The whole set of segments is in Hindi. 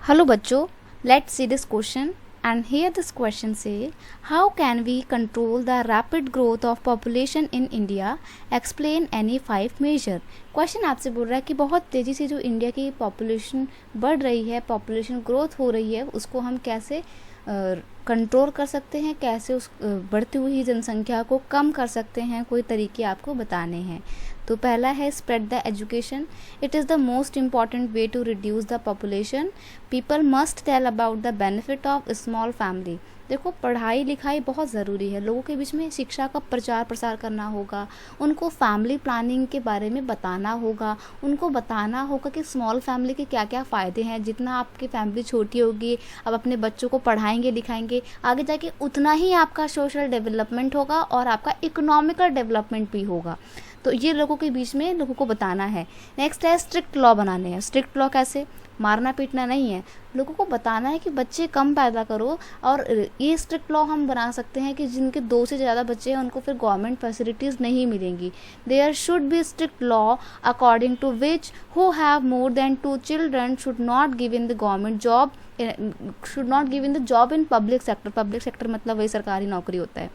Hello बच्चों, let's see this question and here this question say how can we control the rapid growth of population in India? Explain any 5 measure. Question आपसे बोल रहा है कि बहुत तेज़ी से जो इंडिया की पॉपुलेशन बढ़ रही है, पॉपुलेशन ग्रोथ हो रही है, उसको हम कैसे कंट्रोल कर सकते हैं, कैसे उस बढ़ती हुई जनसंख्या को कम कर सकते हैं, कोई तरीके आपको बताने हैं। तो पहला है spread the education. It is the most important way to reduce the population. People must tell about the benefit of small family. देखो, पढ़ाई लिखाई बहुत ज़रूरी है, लोगों के बीच में शिक्षा का प्रचार प्रसार करना होगा, उनको फैमिली प्लानिंग के बारे में बताना होगा, उनको बताना होगा कि स्मॉल फैमिली के क्या क्या फ़ायदे हैं। जितना आपकी फैमिली छोटी होगी, आप अपने बच्चों को पढ़ाएंगे लिखाएंगे, आगे जाके उतना ही आपका सोशल डेवलपमेंट होगा और आपका इकोनॉमिकल डेवलपमेंट भी होगा। तो ये लोगों के बीच में लोगों को बताना है। नेक्स्ट है स्ट्रिक्ट लॉ बनाने हैं। स्ट्रिक्ट लॉ कैसे? मारना पीटना नहीं है, लोगों को बताना है कि बच्चे कम पैदा करो। और ये स्ट्रिक्ट लॉ हम बना सकते हैं कि जिनके 2 से ज़्यादा बच्चे हैं उनको फिर गवर्नमेंट फैसिलिटीज़ नहीं मिलेंगी। There should be strict law according to which who have more than 2 children should not give in the government job, should not give in the job in public sector. Public sector मतलब वही सरकारी नौकरी होता है।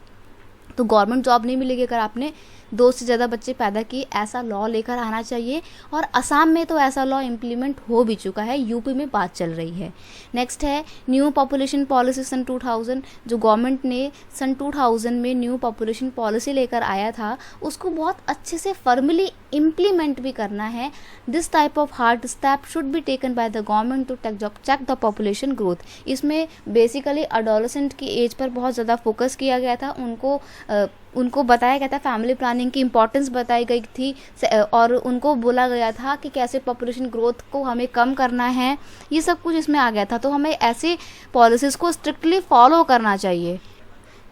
तो गवर्नमेंट जॉब नहीं मिलेगी अगर आपने 2 से ज़्यादा बच्चे पैदा किए। ऐसा लॉ लेकर आना चाहिए और असम में तो ऐसा लॉ इम्प्लीमेंट हो भी चुका है, यूपी में बात चल रही है। नेक्स्ट है न्यू पॉपुलेशन पॉलिसी सन 2000। जो गवर्नमेंट ने सन 2000 में न्यू पॉपुलेशन पॉलिसी लेकर आया था, उसको बहुत अच्छे से फॉर्मली इम्प्लीमेंट भी करना है। This type of hard step should be taken by the government to check the population growth. इसमें बेसिकली अडोलेसेंट की एज पर बहुत ज़्यादा फोकस किया गया था। उनको बताया गया था, फैमिली प्लानिंग की इम्पोर्टेंस बताई गई थी और उनको बोला गया था कि कैसे पॉपुलेशन ग्रोथ को हमें कम करना है। ये सब कुछ इसमें आ गया था, तो हमें ऐसे पॉलिसीज़ को स्ट्रिक्टली फॉलो करना चाहिए।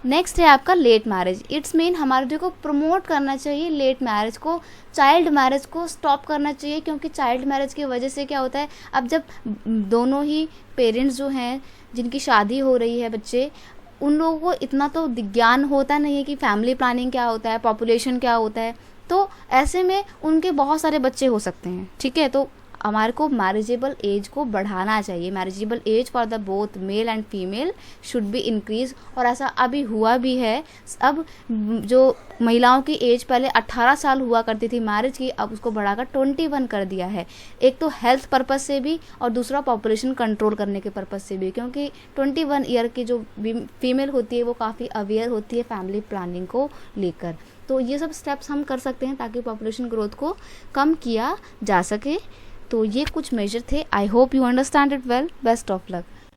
नेक्स्ट है आपका लेट मैरिज। इट्स मीन हमारे जो को प्रमोट करना चाहिए लेट मैरिज को, चाइल्ड मैरिज को स्टॉप करना चाहिए। क्योंकि चाइल्ड मैरिज की वजह से क्या होता है, अब जब दोनों ही पेरेंट्स जो हैं जिनकी शादी हो रही है, बच्चे, उन लोगों को इतना तो ज्ञान होता नहीं है कि फैमिली प्लानिंग क्या होता है, पॉपुलेशन क्या होता है। तो ऐसे में उनके बहुत सारे बच्चे हो सकते हैं। ठीक है, तो हमारे को मैरिजेबल एज को बढ़ाना चाहिए। Marriageable age for the both male and female should be increase. और ऐसा अभी हुआ भी है। अब जो महिलाओं की एज पहले 18 साल हुआ करती थी मैरिज की, अब उसको बढ़ाकर 21 कर दिया है। एक तो हेल्थ पर्पज़ से भी और दूसरा पॉपुलेशन कंट्रोल करने के पर्पज़ से भी। क्योंकि 21 ईयर की जो फीमेल होती है वो काफ़ी अवेयर होती है फैमिली प्लानिंग को लेकर। तो ये सब स्टेप्स हम कर सकते हैं ताकि पॉपुलेशन ग्रोथ को कम किया जा सके। तो ये कुछ मेजर थे। I hope you understand it well. Best of luck.